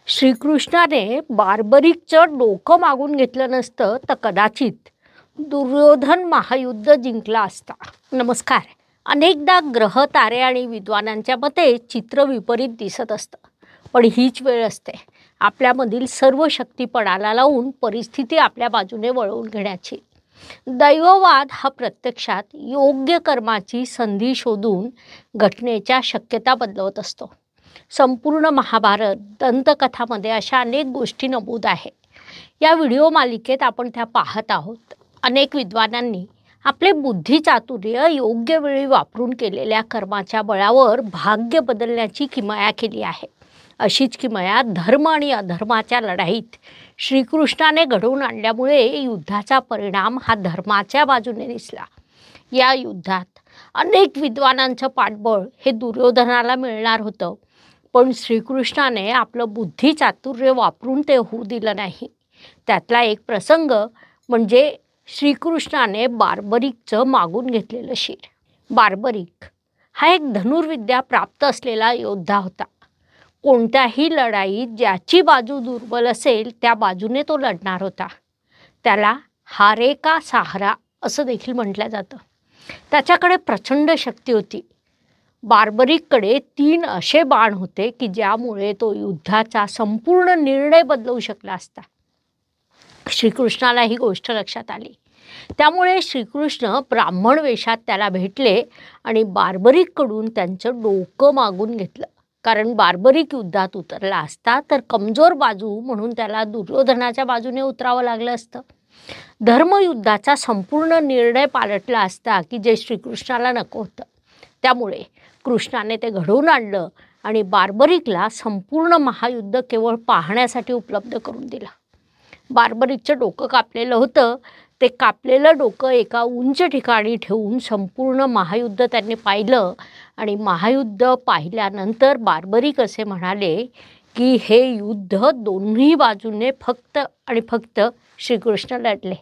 श्रीकृष्णाने बार्बरीकचं डोकं मागून घेतलं नसतं तर कदाचित दुर्योधन महायुद्ध जिंकला असता. नमस्कार. अनेकदा ग्रह तारे आणि विद्वानांच्या मते चित्र विपरीत दिसत असतं, पण हीच वेळ असते आपल्यामधील सर्व शक्ती पणाला लावून परिस्थिती आपल्या बाजूने वळवून घेण्याची. दैववाद हा प्रत्यक्षात योग्य कर्माची संधी शोधून घटनेच्या शक्यता बदलवत असतो. संपूर्ण महाभारत दंतकथामध्ये अशा अनेक गोष्टी नमूद आहे. या व्हिडिओ मालिकेत आपण त्या पाहत आहोत. अनेक विद्वानांनी आपले बुद्धिचातुर्य योग्य वेळी वापरून केलेल्या कर्माच्या बळावर भाग्य बदलण्याची किमया केली आहे. अशीच किमया धर्म आणि अधर्माच्या लढाईत श्रीकृष्णाने घडवून आणल्यामुळे युद्धाचा परिणाम हा धर्माच्या बाजूने दिसला. या युद्धात अनेक विद्वानांचं पाठबळ हे दुर्योधनाला मिळणार होतं, पण श्रीकृष्णाने आपलं बुद्धिचातुर्य वापरून ते होऊ दिलं नाही. त्यातला एक प्रसंग म्हणजे श्रीकृष्णाने बार्बरीकचं मागून घेतलेलं शीर. बार्बरीक हा एक धनुर्विद्या प्राप्त असलेला योद्धा होता. कोणत्याही लढाईत ज्याची बाजू दुर्बल असेल त्या बाजूने तो लढणार होता. त्याला हारे का सहारा असं देखील म्हटलं जातं. त्याच्याकडे प्रचंड शक्ती होती. बार्बरीककडे 3 असे बाण होते की ज्यामुळे तो युद्धाचा संपूर्ण निर्णय बदलवू शकला असता. श्रीकृष्णाला ही गोष्ट लक्षात आली. त्यामुळे श्रीकृष्ण ब्राह्मण वेशात त्याला भेटले आणि बार्बरीककडून त्यांचं डोकं मागून घेतलं. कारण बार्बरीक युद्धात उतरला असता तर कमजोर बाजू म्हणून त्याला दुर्योधनाच्या बाजूने उतरावं लागलं असतं. धर्मयुद्धाचा संपूर्ण निर्णय पालटला असता की जे श्रीकृष्णाला नको होतं. त्यामुळे कृष्णाने ते घडवून आणलं आणि बार्बरीकला संपूर्ण महायुद्ध केवळ पाहण्यासाठी उपलब्ध करून दिलं. बार्बरीकचं डोकं कापलेलं होतं. ते कापलेलं डोकं एका उंच ठिकाणी ठेवून संपूर्ण महायुद्ध त्यांनी पाहिलं आणि महायुद्ध पाहिल्यानंतर बार्बरीक असे म्हणाले की हे युद्ध दोन्ही बाजूने फक्त आणि फक्त श्रीकृष्ण लढले.